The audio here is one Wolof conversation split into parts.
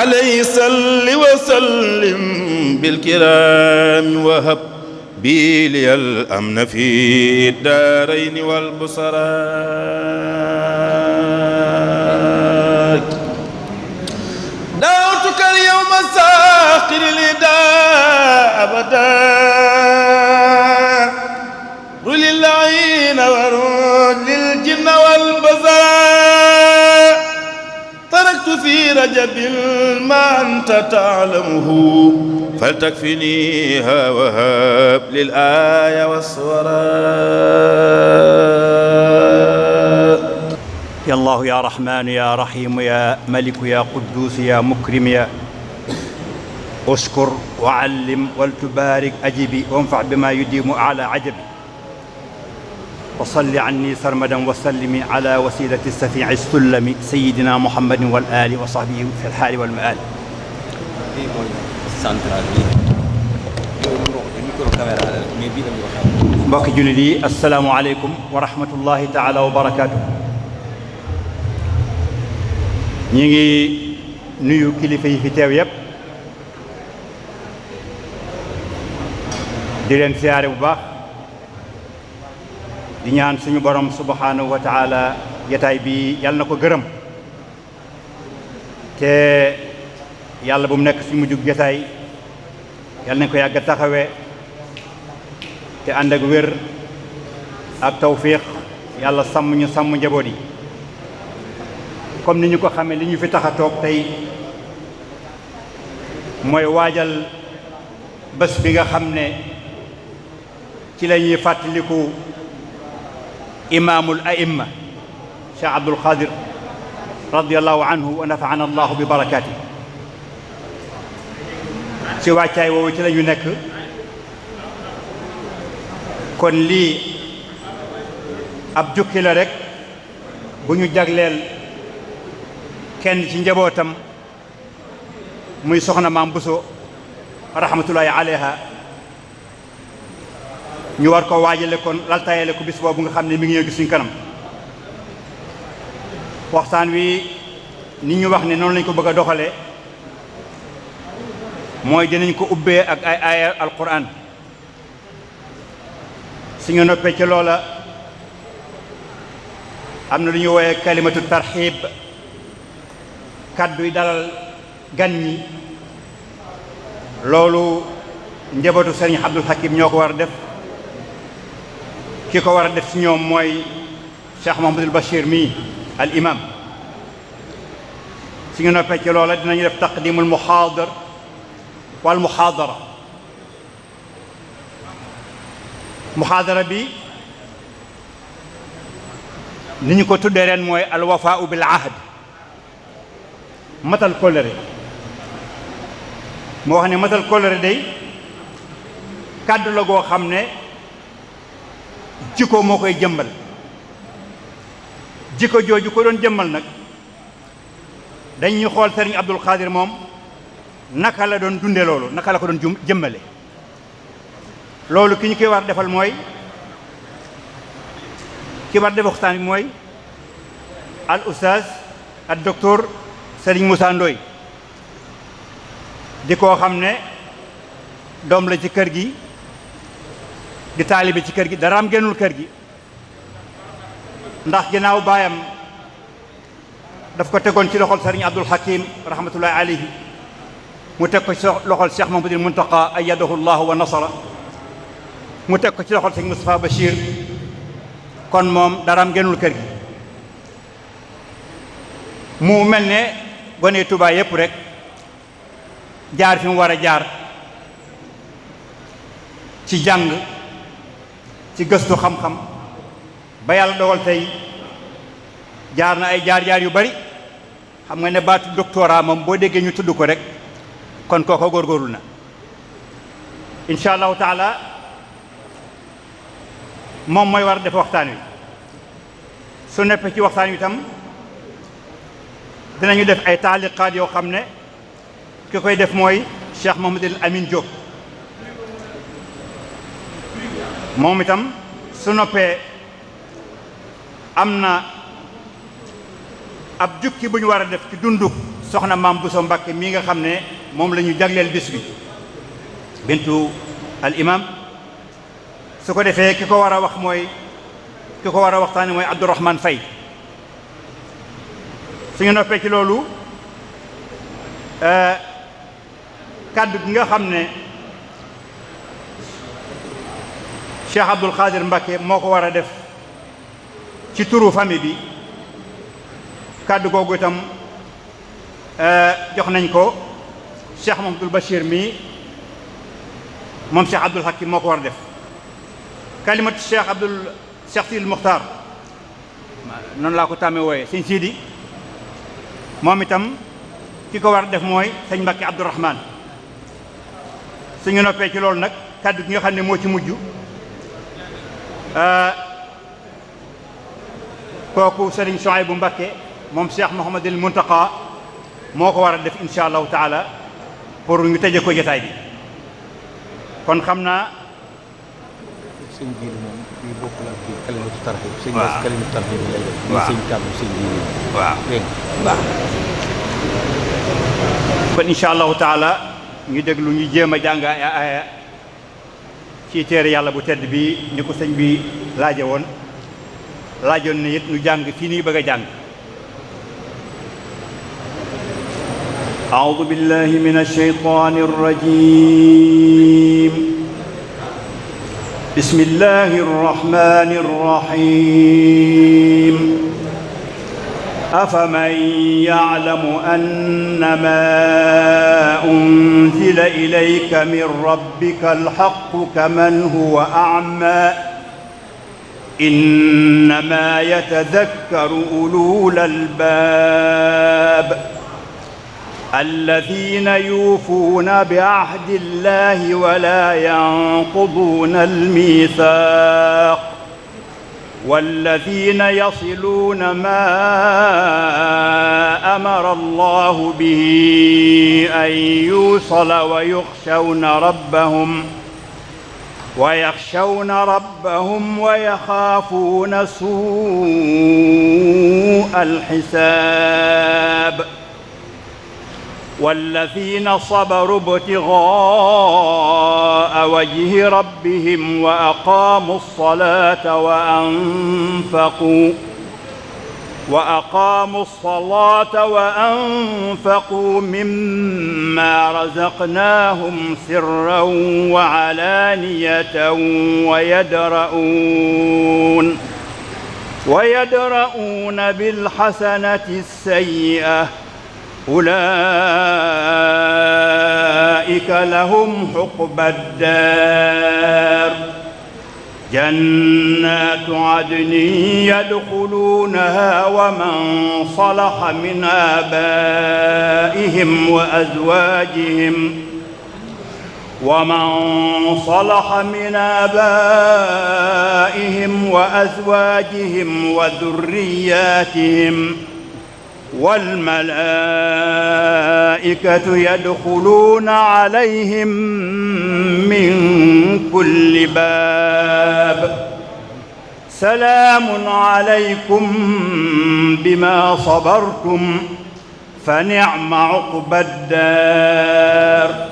عليه صل وسلم بالكرام وهب بي لي الأمن في الدارين والبصرات. دعوتك اليوم ساقر الإداء أبدا رل العين ورد للجن والبزار. تركت في رجب ما أنت تعلمه فلتكفنيها وهب للآية والصوراء. يا الله يا رحمن يا رحيم يا ملك يا قدوس يا مكرم يا أشكر وعلم ولتبارك أجبي وانفع بما يديم على عجبي. وصل عني سرمدا وسلم على وسيلة السفيع السلم سيدنا محمد والآل وصحبه في الحال والمآل. mbokki jullit yi assalaamu aleykum wa rahmatullahi taala wa barakaatu. ñi ngi nuyu kilifa yi fi teew yépp di leen siyaare bu baax di ñaan suñu borom subhanahu wa taala jataay bi yàlla na ko gërëm te yàlla bu mu nekk suñu mujjug jataay yàlla nañ ko yàgg a taxawee te ànd ak wér ak tawfiq yàlla sàmm ñu sàmm njaboot yi. comme ni ñu ko xamee li ñu fi tax a toog tey mooy waajal bés bi nga xam ne ci la ñuy fàttaliku imaamul aimma Cheikh Abdul Qadir radiyallahu anhu wa nafaana allahu bi barakaati. ci wàccaay woowu ci la ñu nekk kon lii ab jukki la rek bu ñu jagleel kenn ci njabootam muy soxna maam Bousso rahmatullahi alayha ñu war ko waajale kon laltayale ko bis boobu nga xam ne mi ngi ñëw gis suñ kanam. waxtaan wi ni ñu wax ne noonu lañ ko bëgg a doxalee mooy dinañ ko ubbee ak ay aaya alquran suñu noppee ci loola am na lu ñu wooyee kalimatu tarxiib kàddu yi dalal gan ñi. loolu njabootu Serigne Abdul Hakim ñoo ko war a def ki ko war a def ci ñoom mooy Cheikh Mouhamadul Bachir mii al imam. suñu noppee ci loola dinañu def taqdimul muhaadar wal muhaadara. muhaadara bi ni ñu ko tuddee ren mooy al wafaau bil ahd matal kóllëre. moo wax ne matal kóllëre day kàddu la goo xam ne jikko moo koy jëmbal. jikko jooju ko doon jëmmal nag dañuy xool Sëriñ Abdul Qadir moom naka la doon dunde loolu naka la ko doon jëmmale. loolu ki ñu koy war defal mooy ki war def waxtaan bi mooy al ustaaz al docteur Sëriñ Moussa Ndoye di koo xam ne doom la ci kër gi di taalibe ci kër gi daraam génnul kër gi ndax ginnaaw baayam daf ko tegoon ci loxol Sëriñ Abdul Hakim rahmatullahi alayhi mu teg ko ci loxol Cheikh Mahamadul Muntaqa ayyadahu llahu wa nasara mu teg ko ci loxol Sëriñ Moustapha Bachir kon moom daraam génnul kër gi. mu mel ne gone Tuubaa yépp rek jaar fi mu war a jaar ci jàng ci gëstu xam-xam ba yàlla dogal tey jaar na ay jaar-jaar yu bari. xam nga ne baatu doctorat moom boo déggee ñu tudd ko rek kon kooko góorgóorlu na. incha allahu taala moom mooy war a def waxtaan wi. su neppee ci waxtaan wi itam dinañu def ay taaliqaat yoo xam ne ki koy def mooy Cheikh Mouhamadul Amin Diop. moom itam su noppee am na ab jukki bu ñu war a def ci dundu soxna maam Bousso Mbakke mi nga xam ne moom la ñu jagleel bis bi bintu al imam su ko defee ki ko war a waxtaane mooy Abdourahmane Faye suñu noppee ci loolu kaddu gi nga xam ne Cheikh Abdoul Khadir Mbacké moo ko war a def ci turu famille bi kaddu googu itam jox nañ ko Cheikh Mamadou Bachir mi moom Cheikh Abdoul Hakim moo ko war a def kalimatu Cheikh Sidil Muxtaar noonu laa ko tàmmee wooye sëñ Sidi moom itam ki ko war a def mooy sëñ Mbacké Abdourahmane suñu noppee ci loolu nag kaddu gi nga xam ne moo ci mujj kooku Serigne Souhaïbou Mbacké moom Cheikh Mouhamadul Mountakha moo ko war a def insha allahu taala pour ñu tëje ko jotaay bi kon xam naa sëñ jiiru moom bii bokkul ak bii kalimatu tarhib sëñ Bass kalimatu tarhib lay def mooy sëñ kàddu sëñ jiiru waaw dégg baax kon insha allahu taala ñu déglu ñu jéem a jàng ay aaya ci téere yàlla bu tedd bi ni ko sëñ bi laajoon ne it ñu jàng fii nii bëgg a jàng أعوذ بالله من الشيطان الرجيم بسم الله الرحمن الرحيم أفمن يعلم أنما أنزل إليك من ربك الحق كمن هو أعمى إنما يتذكر أولو الألباب الذين يوفون بعهد الله ولا ينقضون الميثاق والذين يصلون ما أمر الله به أن يوصل ويخشون ربهم ويخافون سوء الحساب والذين صبروا ابتغاء وجه ربهم وأقاموا الصلاة وأنفقوا مما رزقناهم سرا وعلانية ويدرؤون بالحسنة السيئة أولئك لهم عقبى الدار جنات عدن يدخلونها ومن صلح من آبائهم وأزواجهم وذرياتهم والملائكة يدخلون عليهم من كل باب سلام عليكم بما صبرتم فنعم عقبى الدار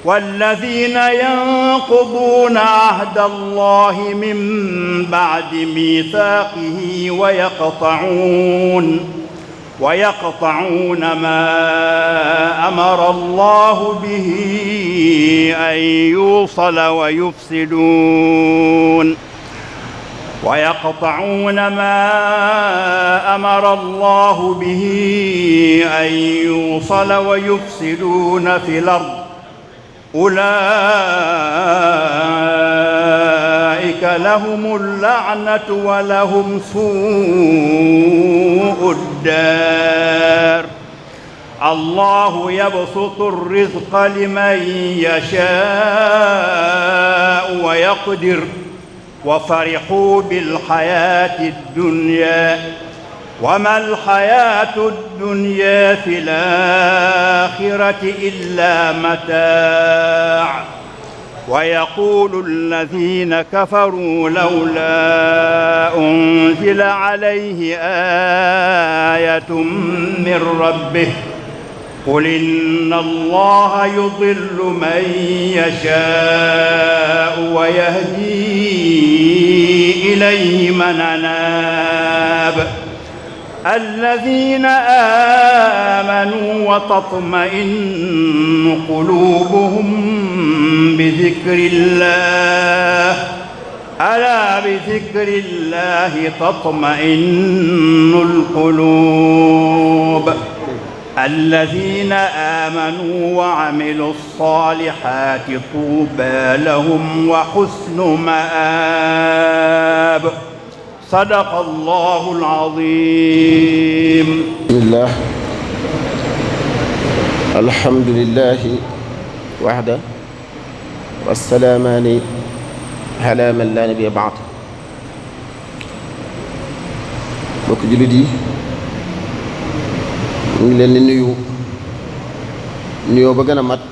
والذين ينقضون عهد الله من بعد ميثاقه ويقطعون ما أمر الله به أن يوصل ويفسدون في الأرض أولئك لهم اللعنة ولهم سوء الدار الله يبسط الرزق لمن يشاء ويقدر وفرحوا بالحياة الدنيا وما الحياة الدنيا في الآخرة إلا متاع ويقول الذين كفروا لولا أنزل عليه آية من ربه قل إن الله يضل من يشاء ويهدي إليه من أناب الذين آمنوا وتطمئن قلوبهم بذكر الله ألا بذكر الله تطمئن القلوب الذين آمنوا وعملوا الصالحات طوبى لهم وحسن مآب صدق الله العظيم. بسم الله الحمد لله وحده والسلامان على من لا نبي بعده. mbokk jullit yi ñu ngi leen di nuyu nuyoo ba gën a mat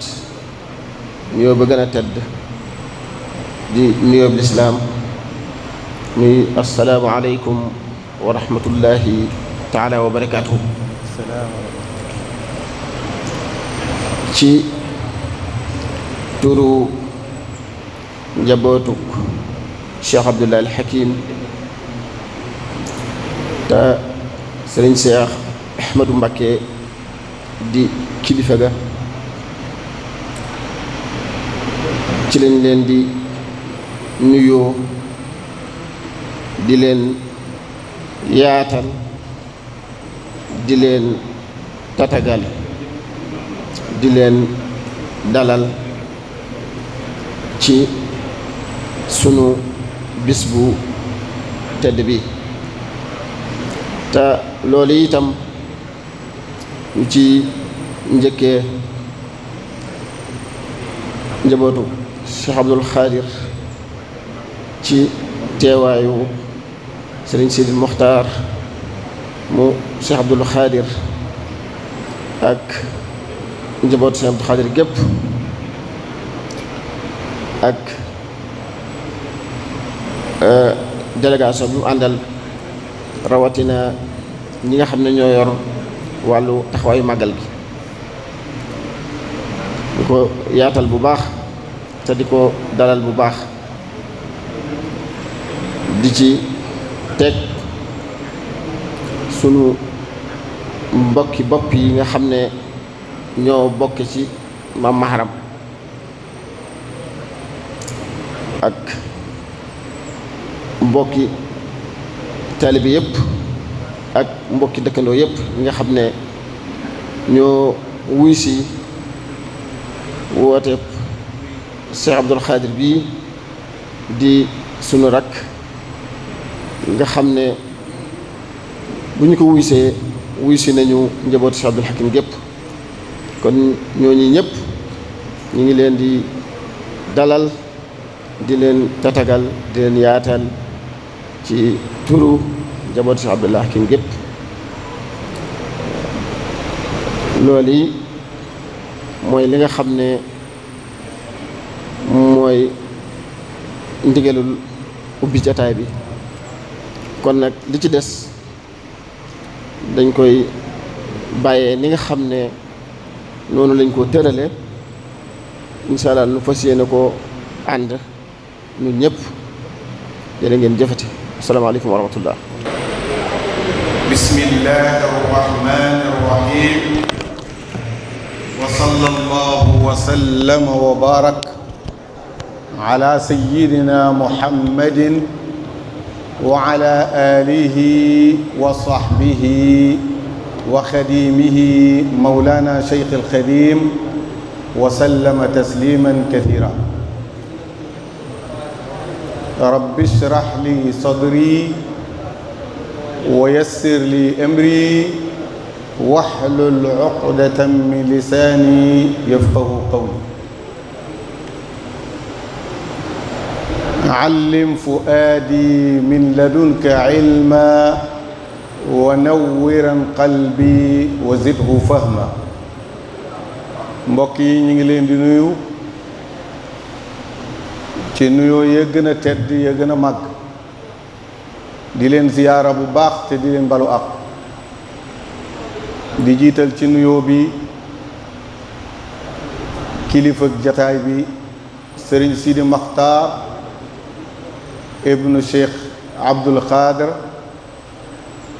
nuyoo ba gën a tedd di nuyoo bi lislaam muy assalaamu aleykum wa rahmatullahi taala wa barakaatuhu. ci turu njabootuk Cheikh Abdoulaye Al Hakim te sëriñ Cheikh Ahmadou Mbacké di kilifa ga ci lañ leen di nuyoo di leen yaatal di leen tatagal di leen dalal ci sunu bis bu tedd bi te loolu itam ñu ci njëkkee njabootu Cheikh Abdoul Khadir ci teewaayu Serigne Sidi Mokhtar mu Cheikh Abdoul Khadir ak njabootu Cheikh Abdoul Khadir gépp ak délégation bi mu àndal rawatina ñi nga xam ne ñoo yor wàllu taxawaayu màggal gi di ko yaatal bu baax te di ko dalal bu baax di ci teg sunu mbokki bopp yi nga xam ne ñoo bokk ci Maam Maharam ak mbokki taalibe yëpp ak mbokki dëkkandoo yëpp ñi nga xam ne ñoo wuy si wooteeb Cheikh Abdoul Khadir bii di sunu rakk nga xam ne bu ñu ko wuysee wuy si nañu njabootu Cheikh Abdoul Hakim gépp kon ñooñu ñëpp ñu ngi leen di dalal di leen tatagal di leen yaatal ci turu njabootu Cheikh Abdoul Hakim gépp loolu yi mooy li nga xam ne mooy ndigalul ubbi jataay bi kon nag li ci des dañ koy bàyyee ni nga xam ne noonu lañ ko tërale incha allah nu fas yéene ko ànd ñun ñëpp jërë ngeen jëfati asalaamaaleykum wa rahmatullah. bismillahi arrahmani arrahim wa sallallahu wa sallama wa barak ala sayyidina muhammadin wa ala alihi wa sahbihi wa xadimihi mawlana cheikh alxadim wa sallama tasliman kathira rabbi shrah li sadri wa yassir li amri wahlul uqdatan min lisani yafqahu qawli allim fuadi min ladunka ilma wa nawwiran qalbi wa zidhu fahma. mbokk yi ñu ngi leen di nuyu ci nuyoo ya gën a tedd ya gën a màgg di leen ziyaara bu baax te di leen balu ak di jiital ci nuyoo bi kilifa jataay bi sëriñ Sidi Maxtaar ibnu Cheikh Abdul Xaadir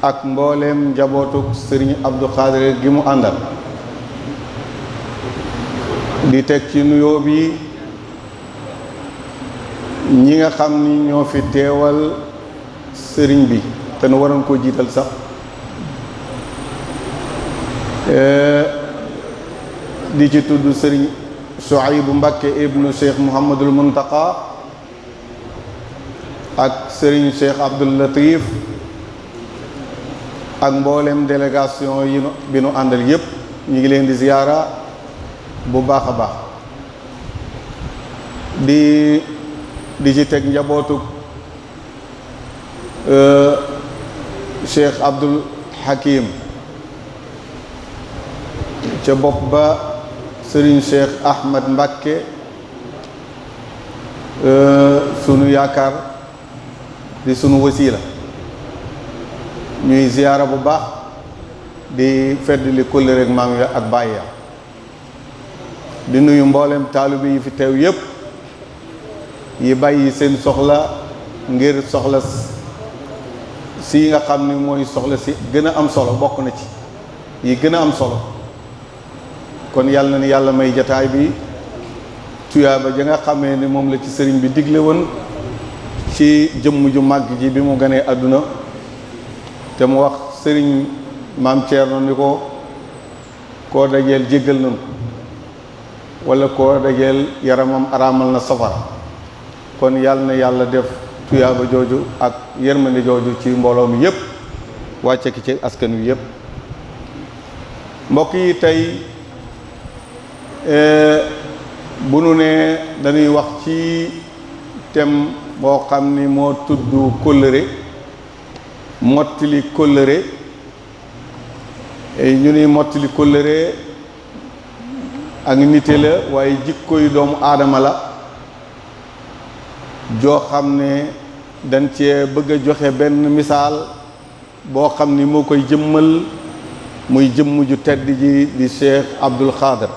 ak mbooleem njabootuk sëriñ Abdul Xaadir gi mu àndal di teg ci nuyoo bi ñi nga xam ni ñoo fi teewal sëriñ bi te nu waroon koo jiital sax di ci tudd sëriñ Suaybu Mbakke ibnu Cheikh Mouhamadul Muntaqa ak sëriñ Cheikh Abdul Latif ak mboolem délégation yi bi nu àndal yépp ñu ngi leen di ziyaara bu baax a baax di ci teg njabootu Cheikh Abdul Hakim ca bopp ba Serigne Cheikh Ahmad Mbakke sunu yaakaar di sunu wasiila ñuy ziyaara bu baax di feddali kóllëre ak maam ya ak baay ya di nuyu mboolem taalibe yi fi teew yépp yi bàyyi seen soxla ngir soxla si nga xam ni mooy soxla si gën a am solo bokk na ci yi gën a am solo kon yàlla na ni yàlla may jataay bi tuyaaba ja nga xamee ni moom la ci sëriñ bi digle woon ci jëmm ju màgg ji bi mu ganee àdduna te mu wax sëriñ maam Thierno ni ko koo dajeel jéggal nañ ko wala koo dajeel yaramam araamal na safara kon yàlla na yàlla def tuyaaba jooju ak yërmande jooju ci mbooloo mi yépp wàcce ki ci askan wi yépp mbokk yi tey bu nu ne dañuy wax ci thème boo xam ni moo tudd kóllëre mottali kóllëre ñu ni mottali kóllëre ak nite la waaye jikko yu doomu aadama la joo xam ne dañ cee bëgg a joxe benn misaal boo xam ni moo koy jëmmal muy jëmm ju tedd ji di Cheikh Abdul Xaadir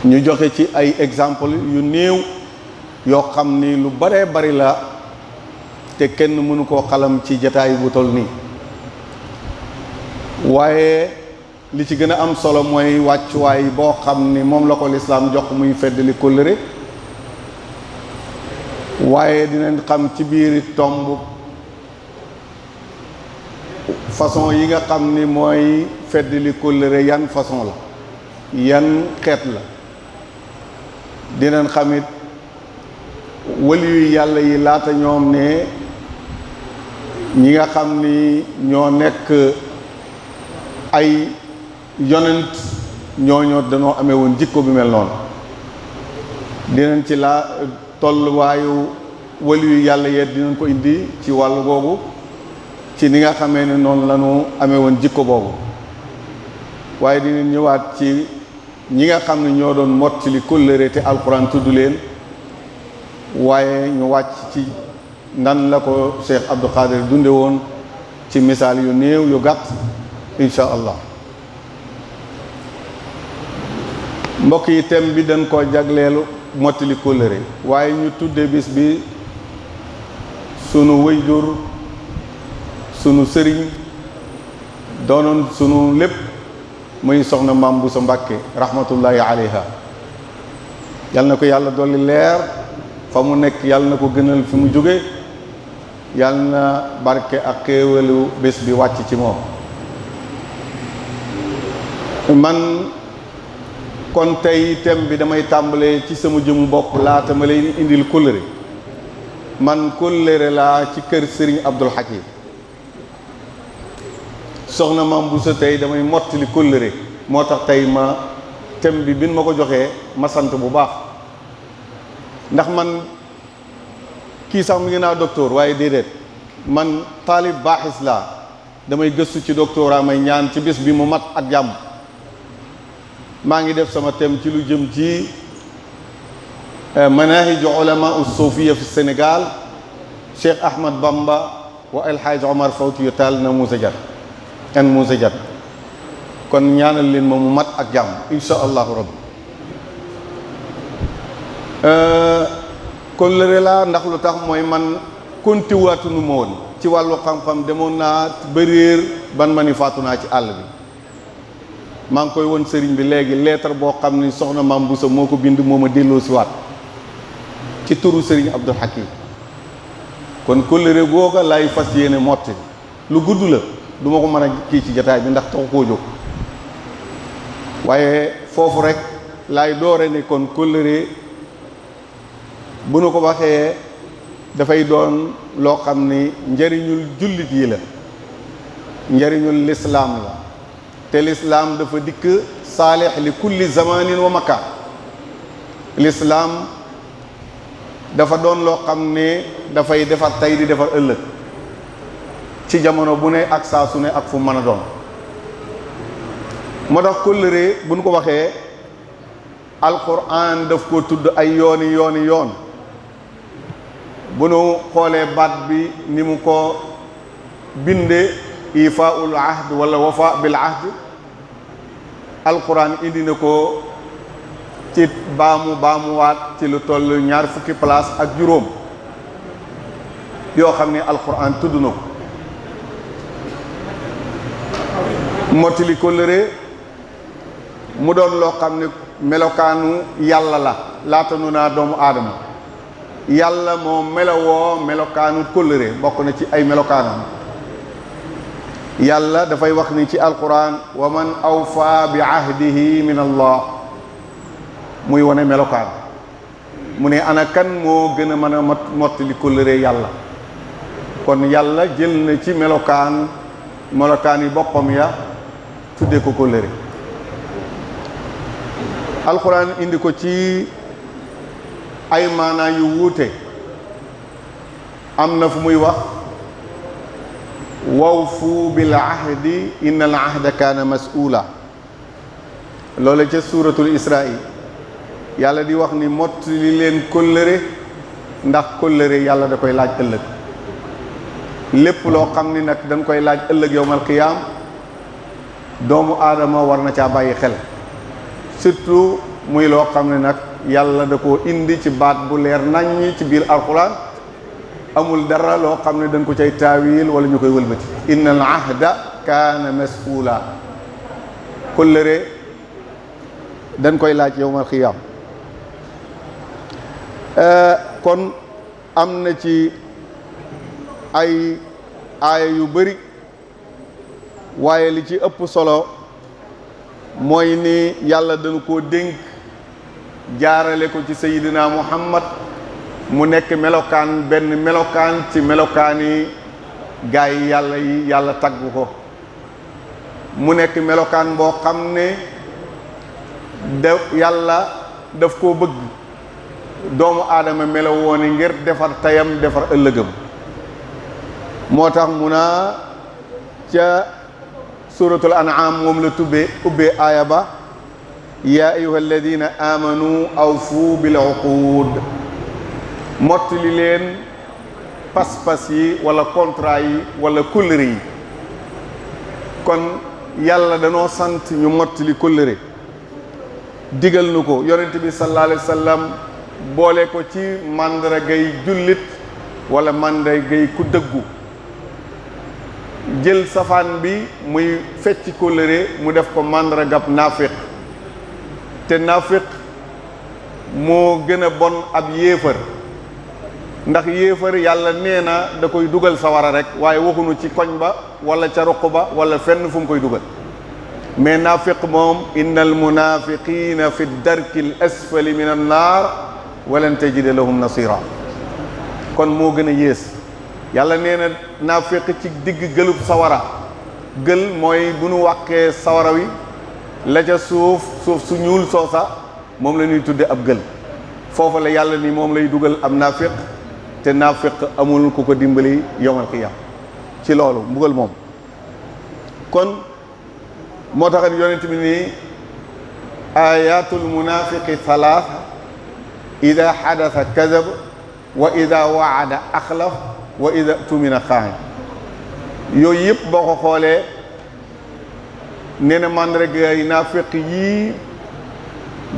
ñu joxe ci ay exemple yu néew yoo xam ni lu baree bari la te kenn mënu koo xalam ci jataay bu tol nii waaye li ci gën a am solo mooy wàccuwaay boo xam ni moom la ko lislaam jox muy feddali kóllëre waaye dinañ xam ci biir tomb façon yi nga xam ni mooy feddali kóllëre yan façon la yan xeet la dinañ xamit waliyu yàlla yi laata ñoom ne ñi nga xam ni ñoo nekk ay yonent ñooñoo dañoo amee woon jikko bi mel noonu dinañ ci laa tolluwaayu waliyu yàlla yee dinañ ko indi ci wàllu googu ci ni nga xamee ne noonu la ñu amee woon jikko boobu waaye dinañ ñëwaat ci ñi nga xam ne ñoo doon mottali kóllëre te alxuraan tudd leen waaye ñu wàcc ci nan la ko Cheikh Abdou Khadir dunde woon ci misaal yu néew yu gàtt insha allah mbokk yi thème bi dañ koo jagleelu mottali kóllëre waaye ñu tudde bis bi sunu wëyjur sunu sëriñ doonoon sunu lépp muy soxna Maam Bousso Mbàkke rahmatullahi alayha yal na ko yàlla dolli leer fa mu nekk yàlla na ko gënal fi mu jóge yàlla na barke ak xéewalu bés bi wàcc ci moom man kon tey thème bi damay tàmbalee ci sama jëmu bopp laata ma lay indil kóllëre man kóllëre laa ci kër Serigne Abdul Hakim soxna Maam Bousso tey damay mottali kóllëre moo tax tey ma thème bi bin ma ko joxee ma sant bu baax ndax man kii sax mi ngi naa docteur waaye déedéet man taalib baaxis laa damay gëstu ci doctorat may ñaan ci bés bi mu mat ak jàmm maa ngi def sama thème ci lu jëm ci manahij ulama as-sufiya fi Sénégal Cheikh Ahmad Bamba wa El Hadj Omar Foutiyou Tall na Moussa Diat kon ñaanal leen ma mu mat ak jàmm insha allahu rabbi kóllëre laa ndax lu tax mooy man kontiwaatunu ma woon ci wàllu xam-xam demoon naa ba réer ban ma ni faatu naa ci àll bi maa ngi koy won sëriñ bi léegi lettre boo xam ni soxna Maam Bousso moo ko bind moo ma delloo si waat ci turu sëriñ Abdul Hakim kon kóllëre googa lay fas yéene motti lu gudd la du ma ko mën a kii ci jataay bi ndax taxu koo jóg waaye foofu rek laay doore ne kon kóllëre bu nu ko waxee dafay doon loo xam ni njëriñul jullit yi la njëriñul lislaam la te lislaam dafa dikk saalix li kulli zamanin wa makaan lislaam dafa doon loo xam ne dafay defar tey di defar ëllëg ci jamono bu ne ak saa su ne ak fu mën a doon moo tax kóllëre bu nu ko waxee alquran daf ko tudd ay yooni yoon bu nu xoolee baat bi ni mu ko binde ifaul ahd wala wafa bil ahd alquran indi na ko ci baamuwaat ci lu toll ñaar fukki place ak juróom yoo xam ne alquran tudd na ko mottali kóllëre mu doon loo xam ne melokaanu yàlla la laata nu naa doomu aadama yàlla moo melowoo melokaanu kóllëre bokk na ci ay melokaanam yàlla dafay wax ni ci alquran wa man awfa bi ahdihi min allah muy wane melokaan mu ne ana kan moo gën a mën a mottali kóllëre yàlla kon yàlla jël na ci melokaan yi boppam ya tudde ko kóllëre alquran indi ko ci ay maanaa yu wuute am na fu muy wax wawfu bil ahdi inna al ahda kaana mas'uula loola ca suuratul isra'i yàlla di wax ni mottali leen kóllëre ndax kóllëre yàlla da koy laaj ëllëg lépp loo xam ni nag dañ koy laaj ëllëg yowmal qiyaam doomu aadama war na caa bàyyi xel surtout muy loo xam ne nag yàlla da koo indi ci baat bu leer naññ ci biir alquran amul dara loo xam ne dañ ko cay taawil wala ñu koy wëlbati inna al ahda kaana mas'uula kóllëre dañ koy laaj yowmal qiyaam kon am na ci ay aaya yu bari waaye li ci ëpp solo mooy ni yàlla dañu koo dénk jaarale ko ci sayidina muhammad mu nekk melokaan benn melokaan ci melokaani gaay yi yàlla tagg ko mu nekk melokaan boo xam ne yàlla daf koo bëgg doomu aadama melo wooni ngir defar tayam defar ëllëgam moo tax mu naa ca suratul an'am moom la ubbee aaya ba yaa ayyuha alladina amanu awfu bil uqud mottali leen pas-pas yi wala contrat yi wala kóllëre yi kon yàlla danoo sant ñu mottali kóllëre digal nu ko yonent bi sallallahu alayhi wa sallam boole ko ci màndargay jullit wala màndargay ku dëggu jël safaan bi muy fecc kóllëre mu def ko màndargab naafiq te naafiq moo gën a bon ab yéefar ndax yéefar yàlla nee na da koy dugal sawara rek waaye waxunu ci koñ ba wala ca ruq ba wala fenn fu mu koy dugal mais naafiq moom innal munafiqina fi darki l asfali min an naar walan tajida lahum nasira kon moo gën a yées yàlla nee na naafiq ci digg gëlub sawara gël mooy bu nu wàqee sawara wi la ca suuf su ñuul soosa moom la ñuy tudde ab gël foofu la yàlla ni moom lay dugal am naafiq te naafiq amul ku ko dimbali yawmal qiyaam ci loolu mbugal moom kon moo tax yonent bi ni ayatul munafiqi thalath ida xadasa kadab wa ida waada axlaf wa ida tumina xaan yooyu yëpp boo ko xoolee nee na màndarga yi naafiq yii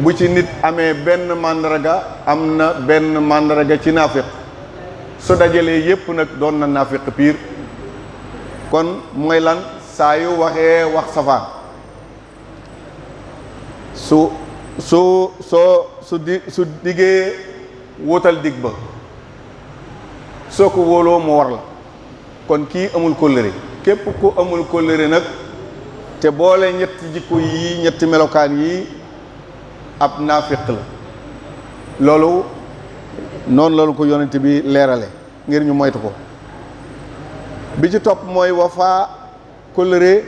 bu ci nit amee benn màndarga am na benn màndarga ci naafiq su dajalee yépp nag doon na naafiq piir kon mooy lan saa yu waxee wax safaan su diggee wutal dig ba soo ko wóoloo mu war la kon kii amul kóllëre képp ku amul kóllëre nag te boole ñetti jikko yi ñetti melokaan yi ab naafiq la loolu noonu lañu ko yonent bi leerale ngir ñu moytu ko bi ci topp mooy wafaa kóllëre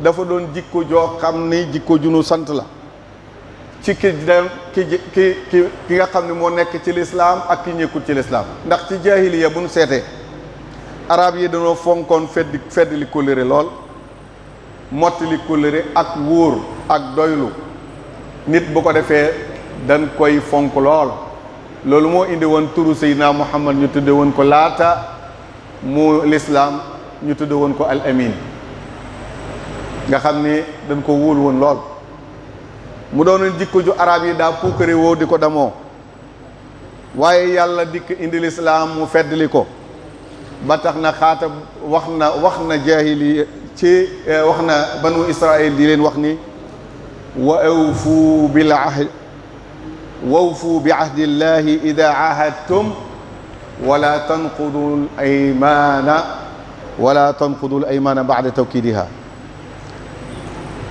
dafa doon jikko joo xam ni jikko junu sant la ci ki nga xam ne moo nekk ci lislaam ak ki ñekkul ci lislaam ndax ci jaahiliya bu nu seetee arab yi dañoo fonkoon fedd li kóllëre lool mottali kóllëre ak wóor ak doylu nit bu ko defee dañ koy fonk lool loolu moo indi woon turu Seydina Muhammad ñu tudde woon ko laata mu lislaam ñu tudde woon ko al amin nga xam ni dañ ko wóol woon lool mu doonoon jikko ju arab yi daa puukare woo di ko damoo waaye yàlla dikk indi lislaam mu feddli ko ba tax na xaata wax na jaahili ci wax na banu israil di leen wax ni wawfu bi ahdillahi ida ahadtum wala tanqudu al aymana ba'da tawkidiha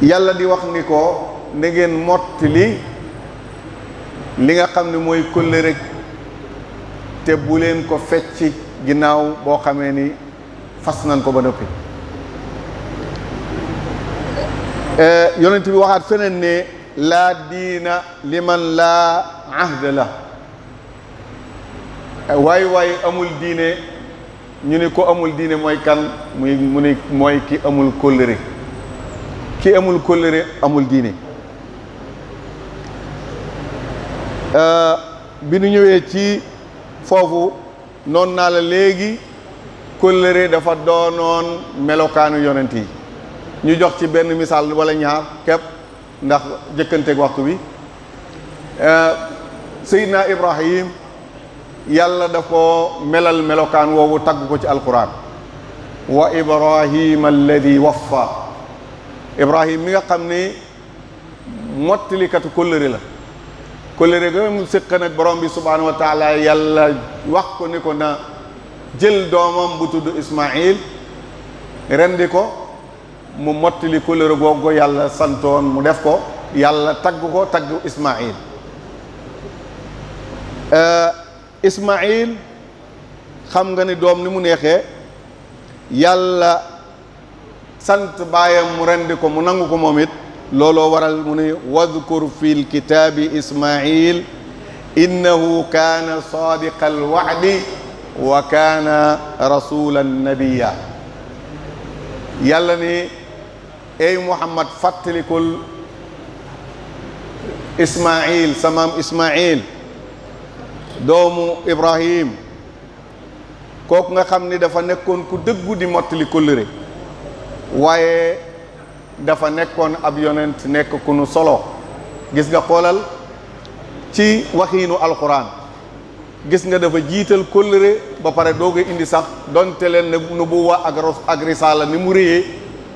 yàlla di wax ni ko na ngeen mottali li nga xam ne mooy kóllëre te bu leen ko fecci ginnaaw boo xamee ni fas nañ ko ba noppi yonent bi waxaat feneen ne laa diina liman laa ahda la waay amul diine ñu ne ko amul diine mooy kan mu ne mooy ki amul kóllëre ki amul kóllëre amul diine bi nu ñëwee ci foofu noon naa la léegi kóllëre dafa doonoon melokaanu yonent yi ñu jox ci benn misaal wala ñaar képp ndax jëkkanteeg waxtu bi Seydina Ibrahim yàlla daf ko melal melokaan woowu tagg ko ci alquran wa Ibrahima alladi waffa Ibrahim mi nga xam ni mottalikatu kóllëre la kóllëre ga mu séq nag borom bi subhanahu wa taala yàlla wax ko ni ko na jël doomam bu tudd Ismaïl rendi ko mu mottali kóllëre googu yàlla santoon mu def ko yàlla tagg ko tagg Ismaïl Ismaïl xam nga ni doom ni mu neexee yàlla sant baayam mu rendi ko mu nangu ko moom it looloo waral mu ne wadkur fi lkitaabi Ismaïl innahu kaana sadiqa alwa'di wa kaana rasulan nabiyya yàlla ni ey Muhammad fàttalikul Ismaïl samaam Ismaïl doomu Ibrahim kooku nga xam ni dafa nekkoon ku dëggu di mottali kóllëre waaye dafa nekkoon ab yonent nekk ku nu solo gis nga xoolal ci waxiinu alquran gis nga dafa jiital kóllëre ba pare doog a indi sax donte leen ne nubuwa ak risaala ni mu réyee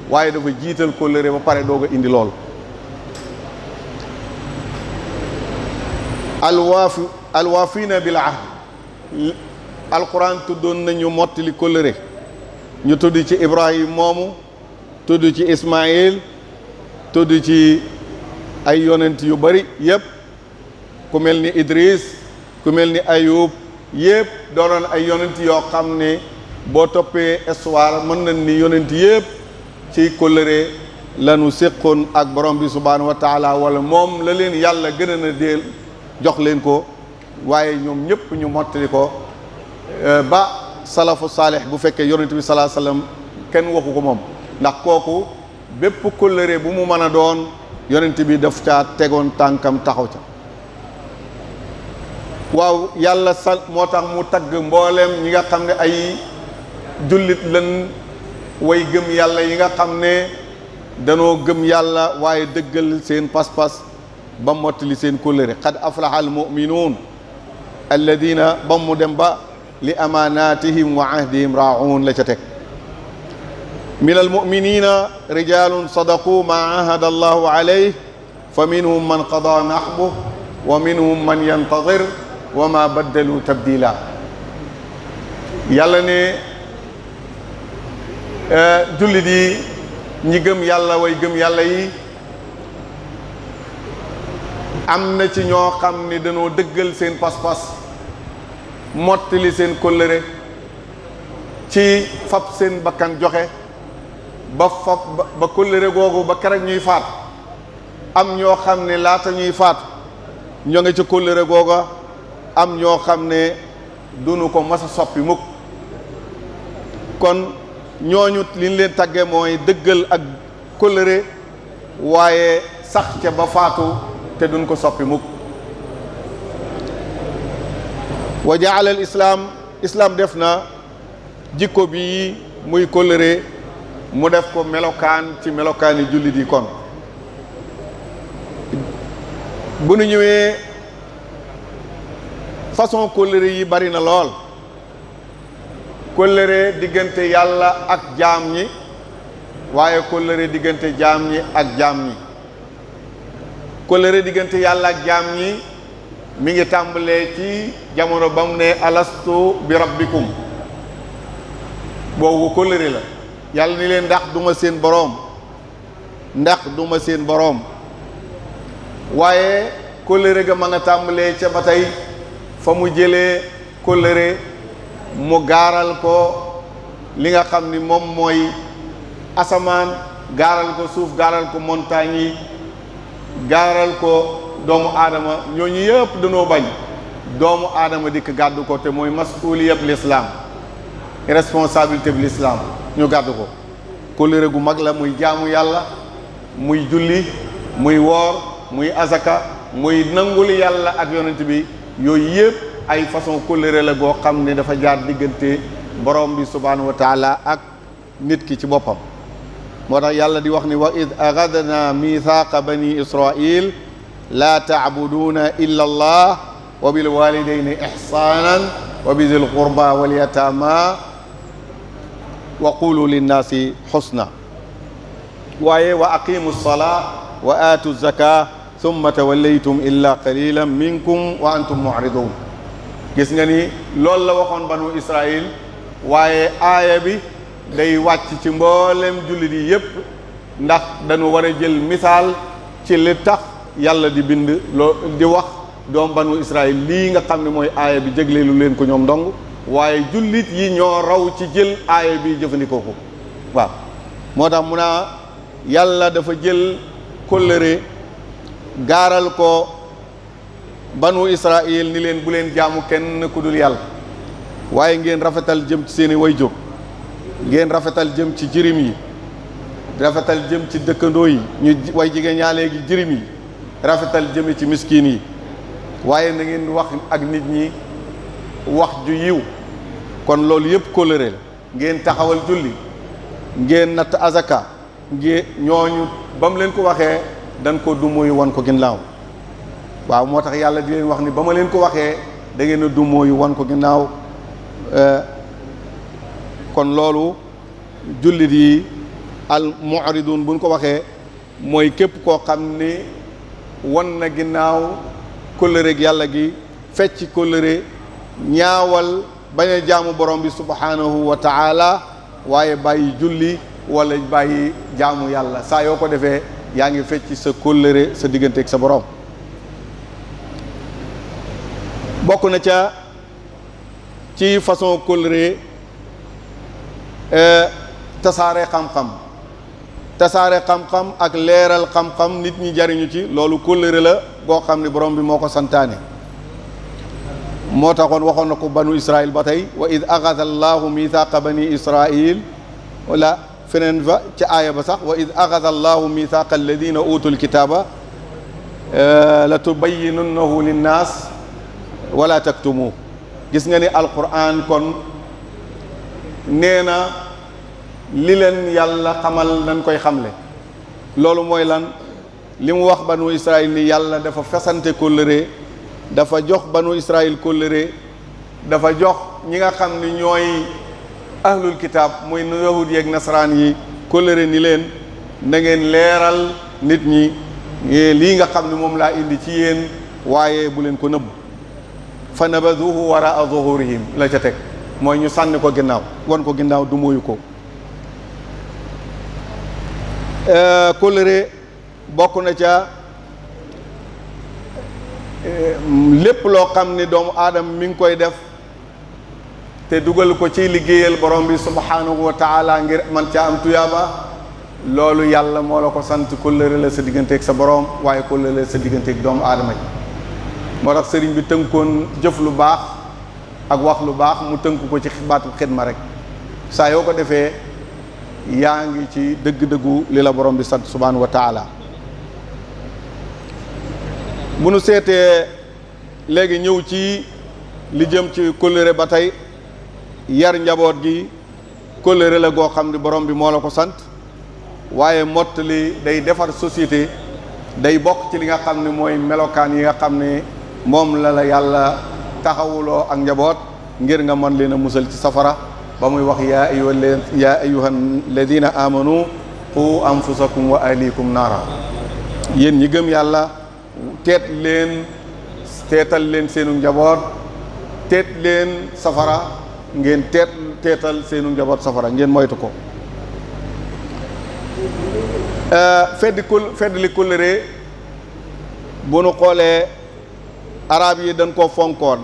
waaye dafa jiital kóllëre ba pare doog a indi lool alwaafina bil ahd alquran tuddoon nañu mottali kóllëre ñu tudd ci Ibrahim moomu tudd ci Ismaïl tudd ci ay yonent yu bari yépp ku mel ni Idris ku mel ni Ayub yépp doonoon ay yonent yoo xam ne boo toppee histoire mën nañ ni yonent yépp ci kóllëre lanu séqoon ak borom bi subhanahu wa taala wala moom la leen yàlla gën a na deel jox leen ko waaye ñoom ñëpp ñu mottali ko ba salafu saalih bu fekkee yonent bi salaa sallam kenn waxu ko moom ndax kooku bépp kóllëre bu mu mën a doon yonent bi daf caa tegoon tànkam taxaw ca waaw yàlla moo tax mu tagg mbooleem ñi nga xam ne ay jullit lan way gëm yàlla yi nga xam ne danoo gëm yàlla waaye dëggal seen pas-pas ba mottali seen kóllëre qad aflaha al muminuun alladina ba mu dem ba li amaanatihim wa ahdihim raa'uun la ca teg min al muminina rijalun sadaqu ma ahada allahu alayh fa minhum man qada nahbuh wa minhum man yantadir wa ma baddalu tabdila yàlla ne jullit yi ñi gëm yàlla way gëm yàlla yi am na ci ñoo xam ni dañoo dëggal seen pas-pas mottali seen kóllëre ci fab seen bakkan joxe ba kóllëre googu ba keroog ñuy faat am ñoo xam ne laata ñuy faat ñoo nga ci kóllëre googa am ñoo xam ne duñu ko mas a soppi mukk kon ñooñu li ñu leen tagge mooy dëggal ak kóllëre waaye sax ca ba faatu te duñ ko soppi mukk wa jaala al islaam def na jikko bi muy kóllëre mu def ko melokaan ci melokaani jullit yi kon bu nu ñëwee façon kóllëre yi bari na lool kóllëre diggante yàlla ak jaam ñi waaye kóllëre diggante jaam ñi ak jaam ñi kóllëre diggante yàlla ak jaam ñi mi ngi tàmbalee ci jamono ba mu ne alastu bi rabbikum boobu kóllëre la yàlla ni leen ndax duma seen boroom ndax duma seen boroom waaye kóllëre ga ma nga tàmbalee ca ba tey fa mu jëlee kóllëre mu gaaral ko li nga xam ni moom mooy asamaan gaaral ko suuf gaaral ko montagne yi gaaral ko doomu aadama ñooñu yëpp dañoo bañ doomu aadama dikk gàddu ko te mooy masuuliyab l'islam responsabilité bi l'islam ñu gàddu ko kóllëre gu mag la muy jaamu yàlla muy julli muy woor muy azaka muy nangul yàlla ak yonent bi yooyu yëpp ay façon kóllëre la goo xam ne dafa jaar diggante borom bi subhanahu wa taala ak nit ki ci boppam moo tax yàlla di wax ni wa id agadna mithaqa bani israil laa taabuduuna illa allah wa bil walidayni ihsanan wa bi zil qurba wal yatama wa qulu linnaasi xusna waaye wa aqimu salaa wa aatu zaka thumma tawallaytum illa qalilan minkum wa antum mu'ridun gis nga ni loolu la waxoon banu Israël waaye aaya bi day wàcc ci mboolem jullit yi yépp ndax dañu war a jël misaal ci li tax yàlla di bind loo di wax doom banu Israël lii nga xam ne mooy aaya bi jégleelu leen ko ñoom ndong waaye jullit yi ñoo raw ci jël aaya bi jëfandikoo ko waaw moo tax mu naa yàlla dafa jël kóllëre gaaral ko banu Israël ni leen bu leen jaamu kenn ku dul yàlla waaye ngeen rafetal jëm ci seeni wayjur ngeen rafetal jëm ci jirim yi rafetal jëm ci dëkkandoo yi ñu way jigéen ñaa léegi jirim yi rafetal jëme ci miskin yi waaye na ngeen wax ak nit ñi wax ju yiw kon loolu yëpp kóllëre la ngeen taxawal julli ngeen natt azaka ngeen ñooñu ba mu leen ko waxee dañ ko dumóoyu wan ko ginnaaw waaw moo tax yàlla di leen wax ni ba ma leen ko waxee da ngeen a dumóoyu wan ko ginnaaw kon loolu jullit yi al mu'ridun buñ ko waxee mooy képp koo xam ni wan na ginnaaw kóllëre gi yàlla gi fecc kóllëre ñaawal bañ a jaamu borom bi subhanahu wa taala waaye bàyyi julli wala bàyyi jaamu yàlla saa yoo ko defee yaa ngi fecc sa kóllëre sa diggante ak sa borom bokk na ca ci façon kóllëre tasaare xam-xam ak leeral xam-xam nit ñi jariñu ci loolu kóllëre la boo xam ne borom bi moo ko santaane moo taxoon waxoon na ko banu Israël ba tey wa id axada allahu mithaqa bani israil wala feneen fa ca aaya ba sax wa id axada allahu mithaqa alladina utul kitaba la tubayyinunnahu linnaas wala taktumu gis nga ni alquran kon nee na li leen yàlla xamal nañ koy xamle loolu mooy lan li mu wax banu Israël ni yàlla dafa fesante kóllëre dafa jox banu Israël kóllëre dafa jox ñi nga xam ni ñooy ahlul kitaab muy yahud yeeg nasaraan yi kóllëre ni leen na ngeen leeral nit ñi lii nga xam ne moom laa indi ci yéen waaye bu leen ko nëbb fa nabaduhu waraa zuhurihim la ca teg mooy ñu sànni ko ginnaaw wan ko ginnaaw du moyu ko kóllëre bokk na ca lépp loo xam ne doomu aadama mi ngi koy def te dugal ko ci liggéeyal borom bi subhanahu wa taala ngir man ca am tuyaaba loolu yàlla moo la ko sant kóllëre la sa digganteeg sa borom waaye kóllëre la sa digganteeg doomu aadama yi moo tax sëriñ bi tënkoon jëf lu baax ak wax lu baax mu tënk ko ci baatu xidma rek saa yoo ko defee yaa ngi ci dëgg-dëggu li la borom bi sant subhanahu wa taala bu nu seetee léegi ñëw ci li jëm ci kóllëre ba tey yar njaboot gi kóllëre la goo xam ne borom bi moo la ko sant waaye mottali day defar société day bokk ci li nga xam ne mooy melokaan yi nga xam ne moom la yàlla taxawuloo ak njaboot ngir nga mën leen a musal ci safara ba muy wax yaa ayyuha alladina amanu qu anfusakum wa ahlikum naara yéen ñi gëm yàlla teetal leen seenu njaboot teet leen safara ngeen teetal seenu njaboot safara ngeen moytu ko feddli kóllëre bu nu xoolee arab yi dañ koo fonkoon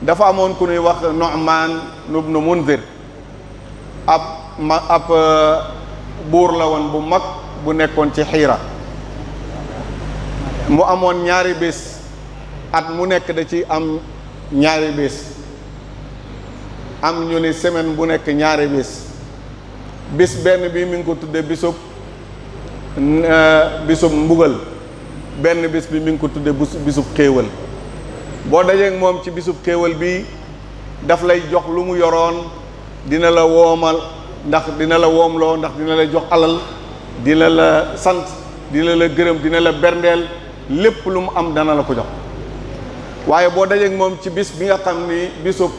dafa amoon ku ñuy wax Nu'man ibnu Munzir ab buur la woon bu mag bu nekkoon ci Xiira mu amoon ñaari bés at mu nekk da ci am ñaari bés am ñu ni semaine bu nekk ñaari bis benn bi mi ngi ko tudde bisub mbugal benn bis bi mi ngi ko tudde bisub xéewal boo dajeek moom ci bisub xéewal bi daf lay jox lu mu yoroon dina la woomal ndax dina la woomloo ndax dina la jox alal dina la sant dina la gërëm dina la berndeel lépp lu mu am dana la ko jox waaye boo dajeek moom ci bis bi nga xam ni bisub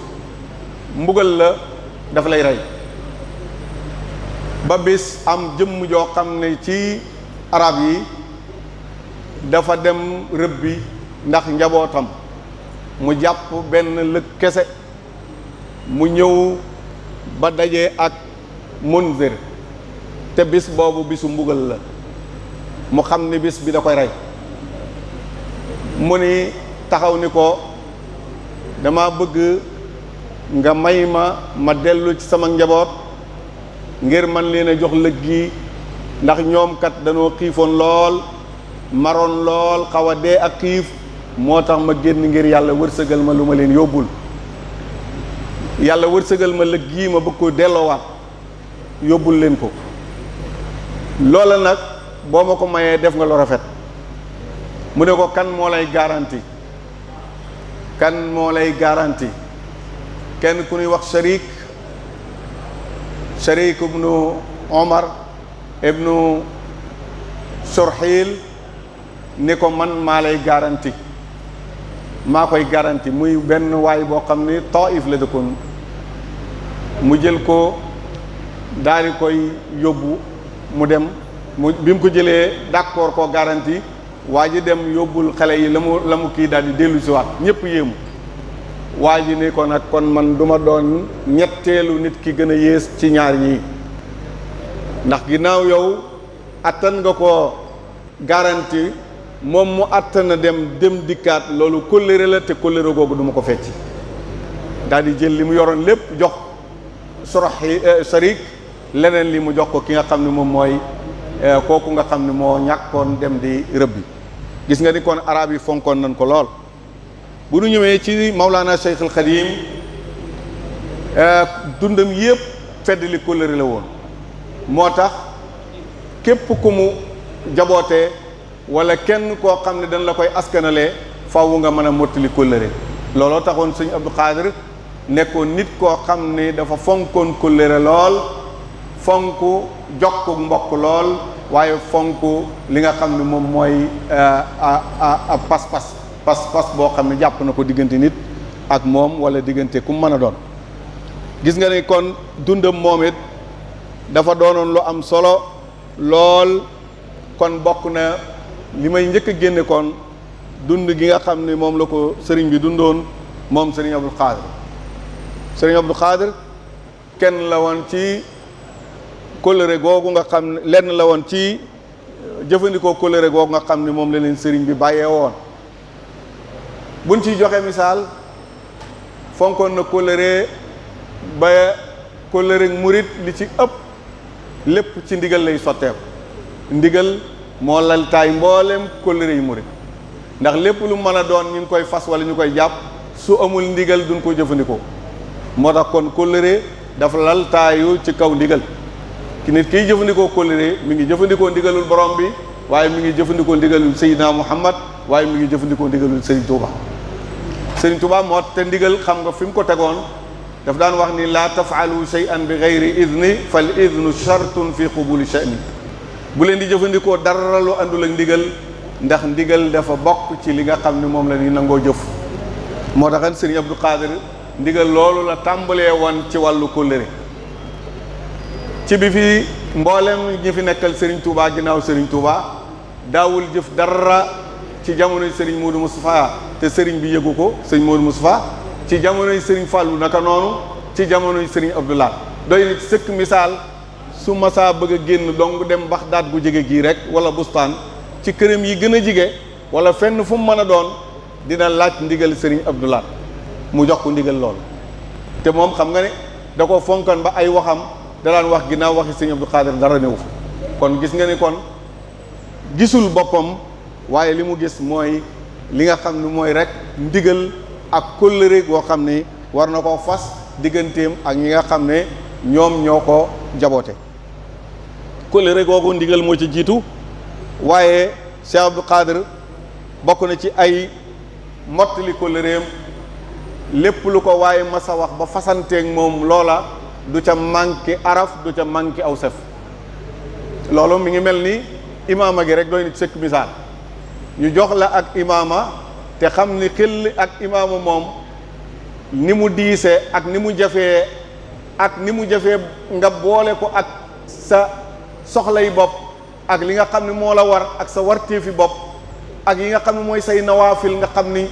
mbugal la daf lay rey ba bis am jëmm joo xam ne ci arab yi dafa dem rëbbi ndax njabootam mu jàpp benn lëg kese mu ñëw ba dajee ak Munzir te bis boobu bisu mbugal la mu xam ni bis bi da koy rey mu ni taxaw ni ko dama bëgg nga may ma dellu ci sama njaboot ngir man leen a jox lëg gi ndax ñoom kat dañoo xiifoon lool maroon lool xaw a dee ak xiif moo tax ma génn ngir yàlla wërsëgal ma lu ma leen yóbbul yàlla wërsëgal ma lëg gii ma bëgg ko delloowaat yóbbul leen ko loola nag boo ma ko mayee def nga lu rafet mu ne ko kan moo lay garanti kenn ku ñuy wax Sharik ibnu Omar ibnu Surxil ni ko man maa lay garanti maa koy garanti muy benn waay boo xam ni Taif la dëkkoon mu jël ko daal di koy yóbbu mu dem bi mu ko jëlee d'accord koo garanti waa ji dem yóbbul xale yi la mu kii daal di dellu si waat ñëpp yéemu waa ji ni ko nag kon man duma doon ñetteelu nit ki gën a yées ci ñaar ñii ndax ginnaaw yow attan nga ko garanti moom mu attana dem dikkaat loolu kóllëre la te kóllëre googu duma ko fecci daal di jël li mu yoroon lépp jox Sharik leneen li mu jox ko ki nga xam ne moom mooy kooku nga xam ne moo ñàkkoon dem di rëbbi gis nga ni kon arab yi fonkoon nañ ko lool bu ñu ñëwee ci Mawlana Cheikh al Khadim dundam yépp fedd li kóllëre la woon moo tax képp ku mu jabootee wala kenn koo xam ne dañ la koy askanalee faaw nga mën a mottali kóllëre looloo taxoon sëñ Abdou Khadir nekkoon nit koo xam ne dafa fonkoon kóllëre lool fonk jokku mbokk lool waaye fonk li nga xam ne moom mooy pas-pas boo xam ne jàpp na ko diggante nit ak moom wala diggante ku mën a doon. gis nga ne kon dundam moom it dafa doonoon lu am solo lool. kon bokk na li may njëkk a génne kon dund gi nga xam ne moom la ko sëriñ bi dundoon moom sëriñ Abdul Xaadir. sëriñ Abdul Xaadir kenn la woon ci kóllëre googu nga xam ne lenn la woon ci jëfandikoo kóllëre googu nga xam ne moom la leen sëriñ bi bàyyee woon. buñ ciy joxe misaal fonkoon na kóllëre ba kóllëre murit li ci ëpp lépp ci ndigal lay sotteeku. ndigal moo laltaay mboolem kóllëre yi murit ndax lépp lu mën a doon ñu ngi koy fas wala ñu koy jàpp su amul ndigal duñ ko jëfandikoo. moo tax kon kóllëre dafa laltaayu ci kaw ndigal ki nit kiy jëfandikoo kóllëre mi ngi jëfandikoo ndigalul borom bi waaye mi ngi jëfandikoo ndigalul Seydina Muhammad waaye mi ngi jëfandikoo ndigalul Serigne Touba. Serigne Touba moo te ndigal xam nga fi mu ko tegoon daf daan wax ni laa tafaalu shay'an bi gayri idni fal idnu shartun fi qubuli sha'ni. bu leen di jëfandikoo dara lu àndul ak ndigal ndax ndigal dafa bokk ci li nga xam ne moom la ñuy nangoo jëf. moo taxan Serigne Abdou Khadir ndigal loolu la tàmbalee woon ci wàllu kóllëre ci bi fi mboolem ñi fi nekkal Serigne Touba ginnaaw Serigne Touba daawul jëf dara ci jamonoy Serigne Modou Moustapha te Serigne bi yëgu ko Serigne Modou Moustapha ci jamonoy Serigne Fallou naka noonu ci jamonoy Serigne Abdoulaye doy na ci sëkk misaal. su masaa bëgg a génn dong dem Baxdaad gu jege gii rek wala bustaan ci këram yi gën a jige wala fenn fu mu mën a doon dina laaj ndigal Serigne Abdoulaye mu jox ko ndigal lool. te moom xam nga ne da ko fonkan ba ay waxam da daan wax ginnaaw waxi Serigne Abdou Khadir dara newu fa kon gis nga ni kon gisul boppam waaye li mu gis mooy li nga xam ne mooy rek ndigal ak kóllëre goo xam ne war na koo fas digganteem ak ñi nga xam ne ñoom ñoo ko jaboote. kóllëre googu ndigal moo ci jiitu waaye Cheikh Abdou Khadir bokk na ci ay mottali kóllëreem lépp lu ko waaye masa wax ba fasanteeg moom loola du ca manqué araf du ca manqué aw sef. loolu mi ngi mel ni imaama gi rek doy na ci sëkk misaal ñu jox la ak imaama te xam ni xel ak imaama moom ni mu diisee ak ni mu jafee nga boole ko ak sa soxlay bopp ak li nga xam ne moo la war ak sa warteefi bopp ak yi nga xam ne mooy say nawaafil nga xam ni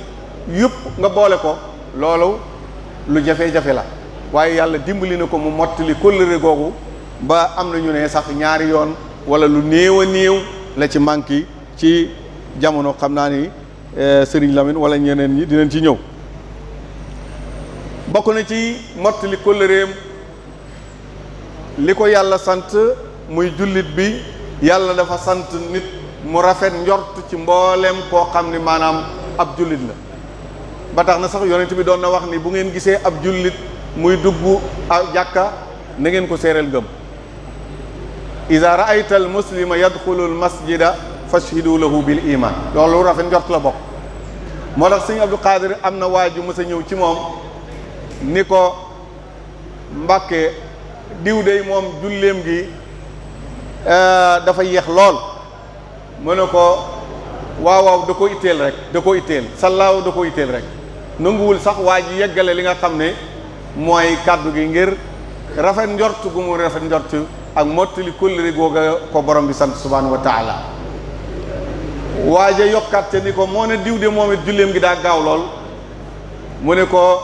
yëpp nga boole ko loolu lu jafe-jafe la waaye yàlla dimbali na ko mu mottali kóllëre googu ba am na ñu ne sax ñaari yoon wala lu néew a néew la ci manqué ci jamono xam naa ni Serigne Lamine wala ñeneen ñi dinañ ci ñëw. bokk na ci mottali kóllëreem li ko yàlla sant muy jullit bi yàlla dafa sant nit mu rafet njort ci mbooleem koo xam ni maanaam ab jullit la ba tax na sax yonent bi doon na wax ni bu ngeen gisee ab jullit muy dugg jàkka na ngeen ko séeréel gëm. iza ra'ayta al muslima yadxulu al masjida fashhidu lahu bil iman loolu rafet njort la bokk. moo tax sëñ Abdou Khadir am na waaju mës a ñëw ci moom ni ko Mbàkke diw dey moom julleem gi dafa yéex lool mu ne ko waaw da ko itteel rek da ko itteel sallaaw da ko itteel rek nanguwul sax waa ji yeggale li nga xam ne mooy kàddu gi ngir rafet njort gu mu rafet njort ak mottali kóllëre googa ko borom bi sant subhanahu wa taala. waaja yokkaat te ni ko moo ne diw de moom it julleem gi daa gaaw lool mu ne ko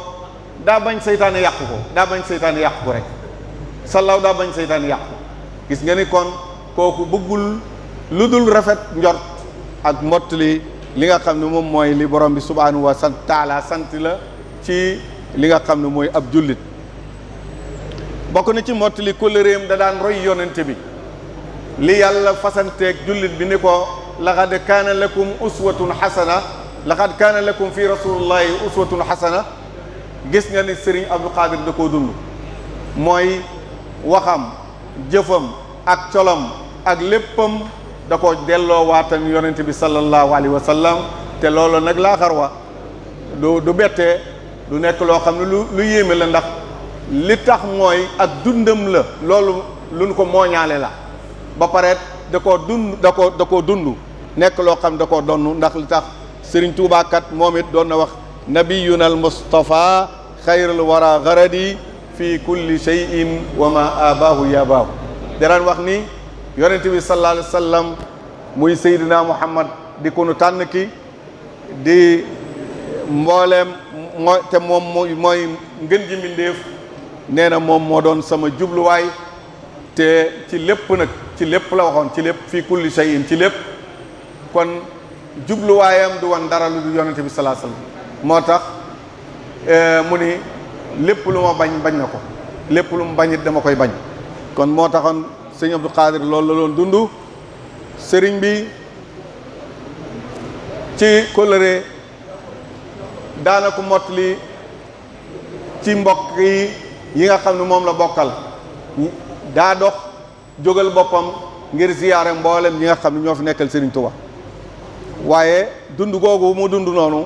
daa bañ seytaane yàqu ko daa bañ seytaane yàqu ko rek sallaaw daa bañ seytaane yàqu gis nga ni kon kooku bëggul lu dul rafet njort ak mottali li nga xam ne moom mooy li borom bi subhanahu wa taala sant la ci li nga xam ne mooy ab jullit. bokk na ci mottali kóllëreem da daan roy yonente bi li yàlla fasanteeg jullit bi ni ko laqad kaana lakum uswatun xasana laqad kaana lakum fi rasulillahi uswatun xasana gis nga ni Serigne Abdou Khadir da koo dund mooy waxam jëfam ak colam ak léppam da ko delloo waatan yonente bi sallallahu alayhi wa sallam te loolu nag laa xarwa du bettee du nekk loo xam ne lu yéeme la ndax li tax mooy ak dundam la loolu luñ ko mooñaale la ba pare da koo dund nekk loo xam da koo donn ndax li tax Sëriñ Tuubaa kat moom it doon na wax nabiyuna al mustafa xayrul wara garadi fi kulli shay'in wa ma abaahu yabaahu daraan wax ni yonent bi sallallahu alayhi wa sallam muy Seydina Muhammad di ko nu tànn ki di mbooleem moom mooy ngën ji mbindéef nee na moom moo doon sama jubluwaay te ci lépp nag ci lépp la waxoon ci lépp fii kulli shay'in ci lépp kon jubluwaayam du woon dara lu du yonente bi salaa sallam moo tax mu ni lépp lu ma bañ na ko lépp lu mu bañit dama koy bañ kon moo taxoon sëñ Abdou Khadir loolu la doon dund sëriñ bi ci kóllëre daana ko mottali ci mbokk yi nga xam ne moom la bokkal daa dox jógal boppam ngir ziyaare mboolem ñi nga xam ne ñoo fi nekkal Serigne Touba waaye dund googu mu dund noonu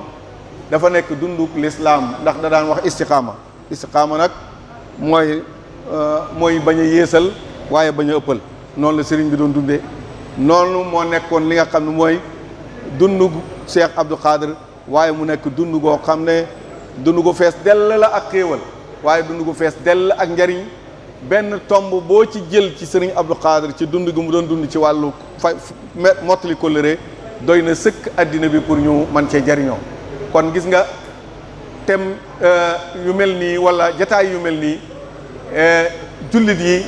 dafa nekk dundu lislaam ndax da daan wax istiqaama nag mooy bañ a yéesal waaye bañ a ëppal noonu la Serigne bi doon dundee noonu moo nekkoon li nga xam ne mooy dundu Cheikh Abdou Khadir waaye mu nekk dund goo xam ne dund gu fees dell la ak xéewal waaye dund gu fees dell ak njariñ benn tomb boo ci jël ci sëriñ Abdou Khadir ci dund gi mu doon dund ci wàllu mottali kóllëre doy na sëkk addina bi pour ñu man cee jariñoo kon gis nga tem yu mel nii wala jataay yu mel nii jullit yi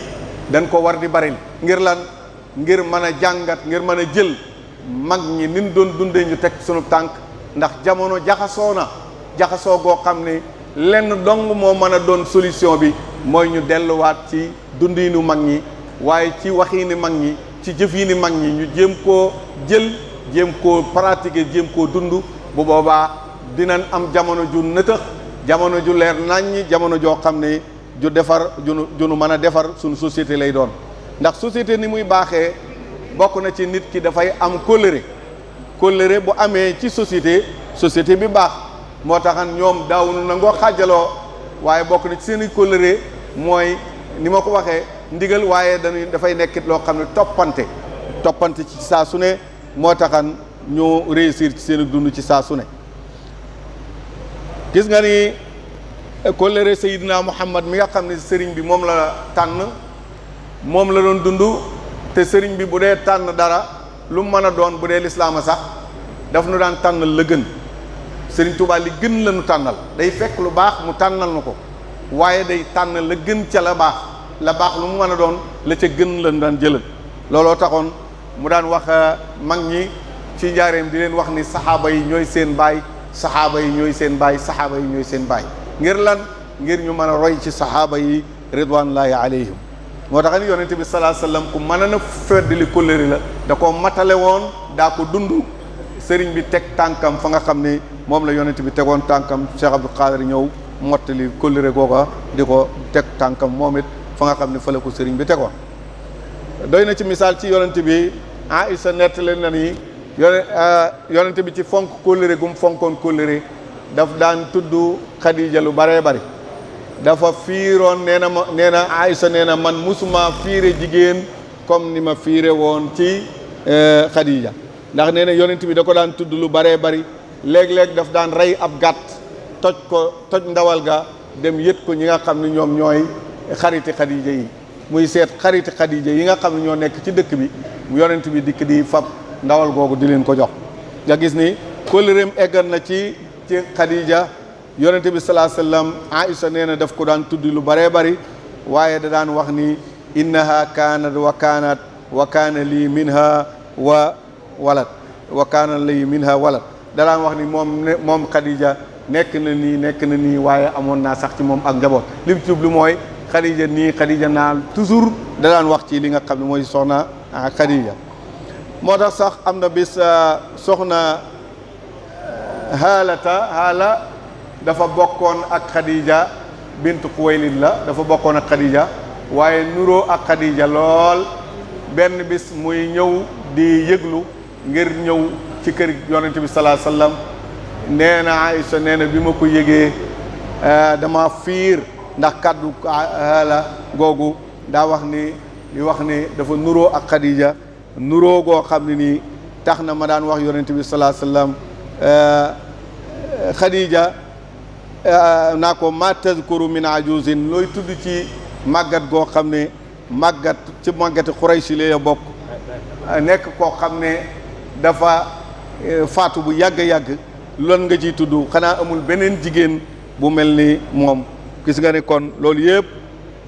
dañ ko war di baril ngir lan ngir mën a jàngat ngir mën a jël mag ñi nin doon dundee ñu teg sunu tànk ndax jamono jaxasoo goo xam ne lenn dong moo mën a doon solution bi mooy ñu delluwaat ci dundinu mag ñi waaye ci waxiini mag ñi ci jëfiini mag ñi ñu jéem koo jël jéem koo pratiquer jéem koo dund bu boobaa dinañ am jamono ju nëtëx jamono ju leer naññi jamono joo xam ne ju defar junu mën a defar suñu société lay doon ndax société ni muy baaxee bokk na ci nit ki dafay am kóllëre bu amee ci société bi baax moo taxan ñoom daawunu nangoo xaajaloo waaye bokk na ci seeni kóllëre mooy ni ma ko waxee ndigal waaye dafay nekkit loo xam ne toppante ci saa su ne moo taxan ñu réussir ci seeni dund ci saa su ne gis nga ni kóllëre Seydina Muhammad mi nga xam ne sëriñ bi moom la tànn moom la doon dund te sëriñ bi bu dee tànn dara lu mu mën a doon bu dee lislaama sax daf nu daan tànnal la gën Sëriñ Tuubaa li gën la nu tànnal day fekk lu baax mu tànnal nu ko waaye day tànn la gën ca la baax lu mu mën a doon la ca gën la nu daan jëlal looloo taxoon mu daan wax mag ñi ci njaareem di leen wax ni saxaaba yi ñooy seen baay saxaaba yi ñooy seen baay saxaaba yi ñooy seen baay ngir lan ngir ñu mën a roy ci saxaaba yi ridwanullahi alayhim moo tax ni yonente bi sallallahu alayhi wasallam ku mën a feddali kóllëre la da ko matale woon daa ko dund sëriñ bi teg tànkam fa nga xam ne moom la yonent bi tegoon tànkam Cheikh Abdou Khadir ñëw mottali kóllëre googa di ko teg tànkam moom it fa nga xam ne fa la ko sëriñ bi tegoon doy na ci misaal ci yonent bi Aïssa nettali na ni yonent bi ci fonk kóllëre gum fonkoon kóllëre daf daan tudd Khadija lu baree bari dafa fiiroon nee na Aïssa nee na man musuma fiire jigéen comme ni ma fiire woon ci Khadija ndax nee na yonent bi da ko daan tudd lu baree bari léeg-léeg daf daan rey ab gàtt toj ndawal ga dem yët ko ñi nga xam ne ñoom ñooy xariti Khadija yi muy seet xariti Khadija yi nga xam ne ñoo nekk ci dëkk bi mu yonent bi dikk di fab ndawal googu di leen ko jox nga gis ni kóllëreem eggan na ci Khadija yonent bi sallallahu alayhi wasallam Aïcha nee na daf ko daan tudd lu baree bari waaye da daan wax ni innaha kaanat wa kaana lii minha walad da daan wax ni moom Khadija nekk na nii waaye amoon naa sax ci moom ak njaboot li mu jublu mooy Khadija nii Khadija naa toujours da daan wax ci li nga xam ne mooy soxna Khadija moo tax sax am na bis soxna Haala dafa bokkoon ak Khadija bintu Xuwaylid la dafa bokkoon ak Khadija waaye nuroo ak Khadija lool benn bis muy ñëw di yëglu ngir ñëw ci kër yonente bi sallallahu alayhi wasallam nee na Aïcha nee na bi ma ko yëgee dama fiir ndax kàddu Haala googu daa wax ni dafa nuroo ak Khadija nuroo goo xam ne nii tax na ma daan wax yonent bi salaa sallam Khadija naa ko ma tazkuru min ajuzin looy tudd ci màggat goo xam ne màggat ci màggati Quraysh la bokk nekk koo xam ne dafa faatu bu yàgg-yàgg loolu nga ciy tudd xanaa amul beneen jigéen bu mel ni moom gis nga ne kon loolu yëpp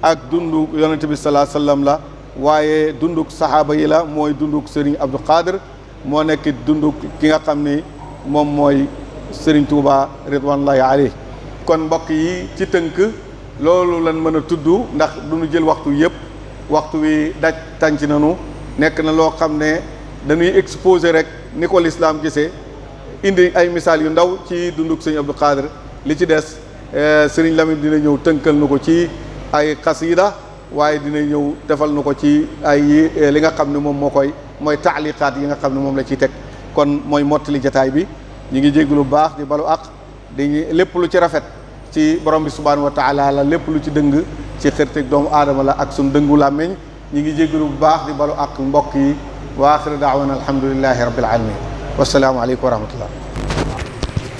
ak dundu yonent bi salaa sallam la waaye dunduk saxaaba yi la mooy dunduk Serigne Abdou Khadir moo nekk dunduk ki nga xam ni moom mooy Serigne Touba ridwanullahi alayhi kon mbokk yi ci tënk loolu lan mën a tudd ndax du ñu jël waxtu yëpp waxtu wi daj tànc nanu nekk na loo xam ne dañuy exposer rek ni ko lislaam gisee indi ay misaal yu ndaw ci dunduk Serigne Abdou Khadir li ci des Serigne Lamine dina ñëw tënkal nu ko ci ay xasida waaye dina ñëw defal nu ko ci ay li nga xam ne moom mooy taaliqaat yi nga xam ne moom la ciy teg kon mooy mottali jataay bi ñu ngi jéglu bu baax di balu ak di lépp lu ci rafet ci borom bi subhanahu wa taala la lépp lu ci dëng ci xërteg doomu aadama la ak suñ dëngu làmmiñ ñu ngi jéglu bu baax di balu ak mbokk yi wa axiru daawana alhamdulillahi rabbil alamin wasalaamu aleykum wa rahmatullah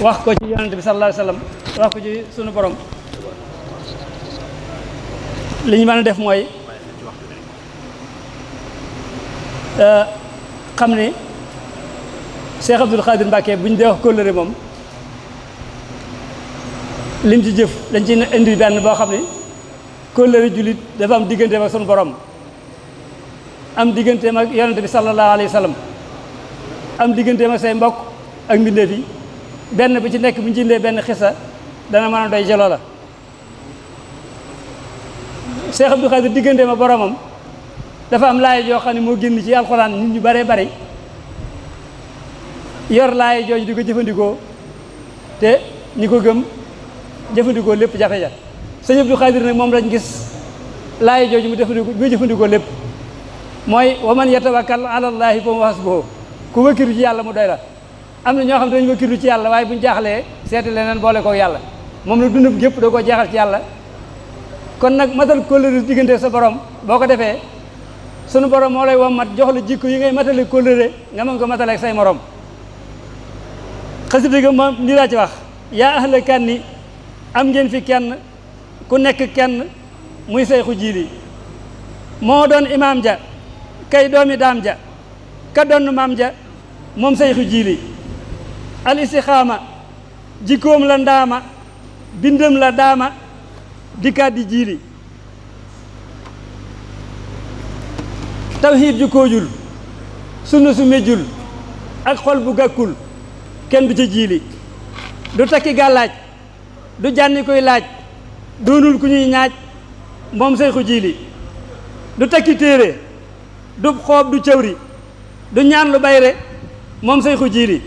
wax ko ci yonente bi sallallahu alayhi wa sallam wax ko ci sunu borom li ñu mën a def mooy xam ni Cheikh Abdoul Khadir Mbacké bu ñu dee wax kóllëre moom lim ci jëf dañ ci indi benn boo xam ni kóllëre jullit dafa am digganteem ak sunu borom am digganteem ak yonente bi sallallahu alayhi wa sallam am digganteem ak say mbokk ak mbindeef yi benn bu ci nekk bu ñu ci indee benn xisa dana mën a doy jelo la Cheikh Abdou Khadir diggante ma boromam dafa am laay joo xam ne moo génn ci alxuraan nit ñu baree bari yor laay jooju di ko jëfandikoo te ñi ko gëm jëfandikoo lépp jafe ja sëñ Abdou Khadir nag moom lañ gis laay jooju mu jëfandikoo lépp mooy wa man yatawakkal ala llaahi fa huwa hasbuhu ku wakkilu ci yàlla mu doy la am na ñoo xam ne dañu wakkilu ci yàlla waaye buñ jaaxlee seeti leneen boole ko yàlla moom nag dundam gépp da koo jeexal ci yàlla kon nag matal kóllëre diggante sa borom boo ko defee sunu borom moo lay wommat jox la jikko yi ngay matale kóllëre nga mën ko matale ak say morom xasida ga moom lii laa ci wax yaa ahla kanni am ngeen fi kenn ku nekk kenn muy Seyxu Jiili moo doon imaam ja kay doomi daam ja ka doon maam ja moom Seyxu Jiili al istixaama jikkoom la ndaama bindam la daama dikkaat di jiili tawhiid ju koojul sunna su méjjul ak xol bu gàkkul kenn du ca jiili du takki gàllaaj du jànni koy laaj doonul ku ñuy ñaaj moom Seyxu Jiili du takki téere du xoob du cawri du ñaan lu bayre moom Seyxu Jiili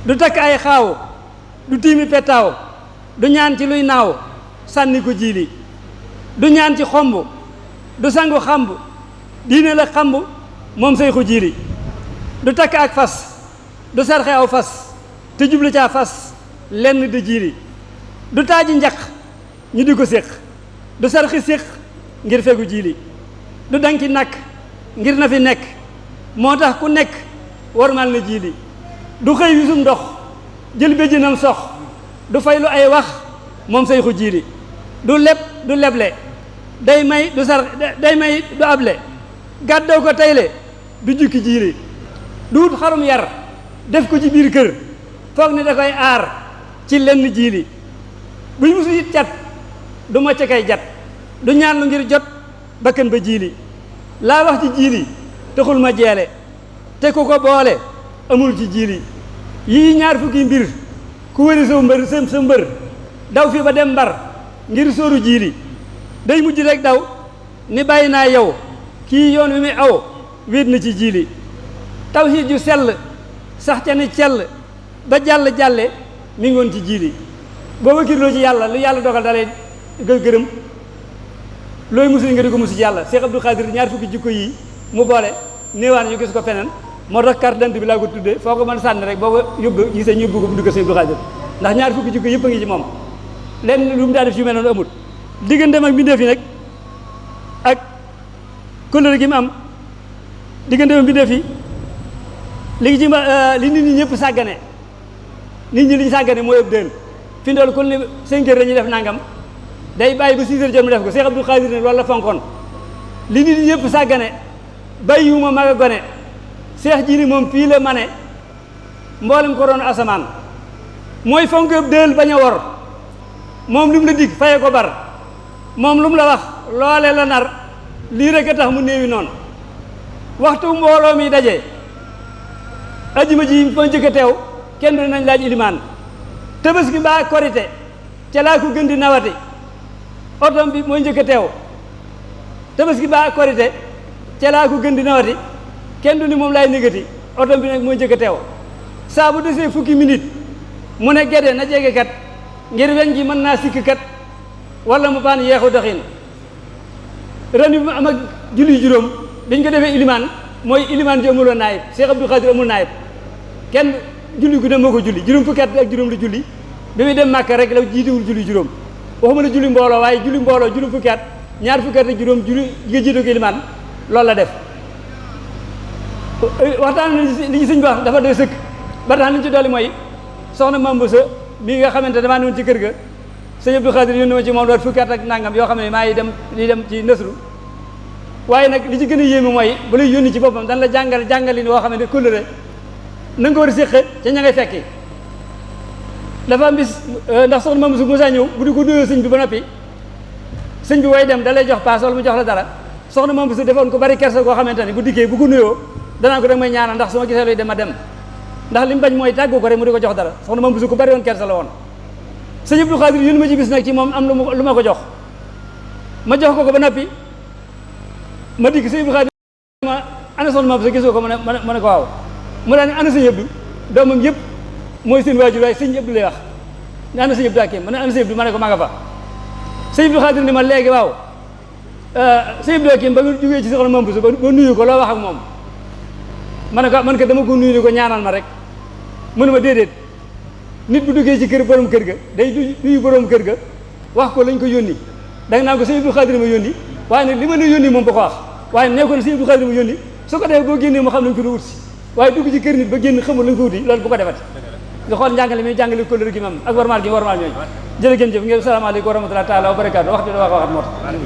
du takk ay xaaw du tiimi petaaw du ñaan ci luy naaw sànni ko jiili du ñaan ci xomb du sangu xamb diine la xamb moom Seyxu Jiili du takk ak fas du sarxe aw fas te jublu caa fas lenn de jiili du taaji njaq ñu di ko séq du sarxi séq ngir fegu jiili du danki nakk ngir na fi nekk moo tax ku nekk warmal na jiili du xëy wisum ndox jël béjjinam sox du faylu ay wax moom Seyxu Jiili du leb du leble day may du able gàddoo ko tayle du jukki jiili du wut xarum yar def ko ci biir kër foog ni da koy aar ci lenn jiili buñ musu it jat du mocc kay jat du ñaan lu ngir jot bakkan ba jiili laa wax ci jiili taxul ma jeele te ku ko boole amul ci jiili yii ñaar fukki mbir ku wëri sa mbër daw fi ba dem mbar ngir sóoru jiili day mujj rek daw ni bàyyi naa yow kii yoon wi muy aw wéet na ci jiili tawhiid ju sell sax ca ni cell ba jàlle mi ngi woon ci jiili boo wakkirloo ci yàlla lu yàlla dogal dalay gërëm looy musul nga di ko musu ci yàlla Cheikh Abdou Khadir ñaar fukki jikko yi mu boole néewaan ñu gis ko feneen moo tax carte d'identité bi laa ko tuddee foo ko mën sànni rek boo ko yóbbu gisee ñu yóbbu ko bu dugg Cheikh Abdou Khadir ndax ñaar fukki jikko yëpp a ngi ci moom lenn lu mu daa def ci mel noonu amul digganteem ak mbindeef yi nag ak kóllëre gi mu am diggante ma bindee fi léegi ci li nit ñi ñëpp sàggane nit ñi li ñu sàggane mooy ëpp dël fi ndool kon ne 5 heures la ñuy def nangam day bàyyi ba 6 heures jot mu def ko Cheikh Abdou Khadir ne loolu la fonkoon li nit ñi ñëpp sàggane bàyyiwuma mag a gone Cheikh ji ni moom fii la mane mboolem ko doon asamaan mooy fonk ëpp dël bañ a wor moom lu mu la dig faye ko bar moom lu mu la wax loole la nar lii rek a tax mu néewi noonu waxtu mbooloo mi daje ajjuma ji fa njëkk a teew kenn du nañ laaj ilimaan tabaski mbaa korite ca laa ko gën di nawati otom bi mooy njëkk a teew tabaski mbaa korite ca laa ko gën di nawati kenn du ni moom laay négati otom bi nag mooy njëkk a teew saa bu desee fukki minute mu ne gede na jege kat ngir weñ gi mën naa sikk kat wala mu paan yeexu doxin ren bi mu am ak julli juróom biñ ko defee ilimaan mooy ilimaan ji amuloon naayib Cheikh Abdou Khadir amul naayib kenn julli gu ne moo ko julli juróom fukki at ak juróom la julli bi muy dem Màkka rek la jiitewul julli juróom waxuma la julli mbooloo waaye julli mbooloo juróom fukki at ñaar fukki at ak juróom julli nga jiitoo ko ilimaan loolu la def waxtaan li ci sëñ bi wax dafa doy sëkk ba tax liñ ci dolli mooy soxna Mame Bousso mi nga xamante damaa ne woon ci kër ga sëñ Abdou Khadir yónni ma ci moom loolu fukki at ak nangam yoo xam ne maa ngi dem di dem ci nësru waaye nag li ci gën a yéeme mooy bu lay yónni ci boppam dan la jàngalin woo xam ne kóllëre na nga ko war a séqe ca ña ngay fekki dafa am bis ndax soxna Mame Bousso Moussa ñëw bu di ko nuyoo sëñ bi ba noppi sëñ bi way dem da lay jox paas wala mu jox la dara soxna Mame Bousso defoon ko bari kersa koo xamante ni bu dikkee bu ko nuyoo danaa ko rek may ñaanal ndax su ma gisee luy dem ma dem ndax li mu bañ mooy tàggu ko rek mu di ko jox dara soxna Mame Bousso ko bari woon kersa la woon sëñ Abdou Khadir yónni ma ci bis nag ci moom am lu ma ko jox ma jox ko ba noppi ma dikk sëñ Abdou Khadir ma ana soxna Mame Bousso gisoo ko ma ne ko waaw mu daal ne ana sëñ Abdou doomam yëpp mooy seen waajur waaye sëñ Abdou lay wax ne ana sëñ Abdou ak ma ne ana sëñ Abdou ma ne ko ma nga fa sëñ Abdou Khadir ni ma léegi waaw sëñ Abdou ak ba nga jógee ci soxna Mame Bousso ba nuyu ko loo wax ak moom ma ne ko man ko dama ko nuyu ni ko ñaanal ma rek mënu ma déedéet nit bu duggee ci kër borom kër ga day nuyu borom kër ga wax ko lañ ko yónni da nga naan ko sëñ Abdou Khadir ma yónni waaye nag li ma la yónni moom ba ko wax waaye nee ko ne sëñ Abdou Khadir ma yónni su ko defee boo génnee mu xam lañ ko du wut si waaye dugg ci kër nit ba génn xamul lañ ko wuti loolu bu ko defati nga xool njàngale mi jàngale kóllëre gi mam ak warmaal gi warmaal ñooñu jërë ngeen jëf ngeen salaamaaleykum wa rahmatullahi taala wa barakaatu waxtu da wax waxat moo tax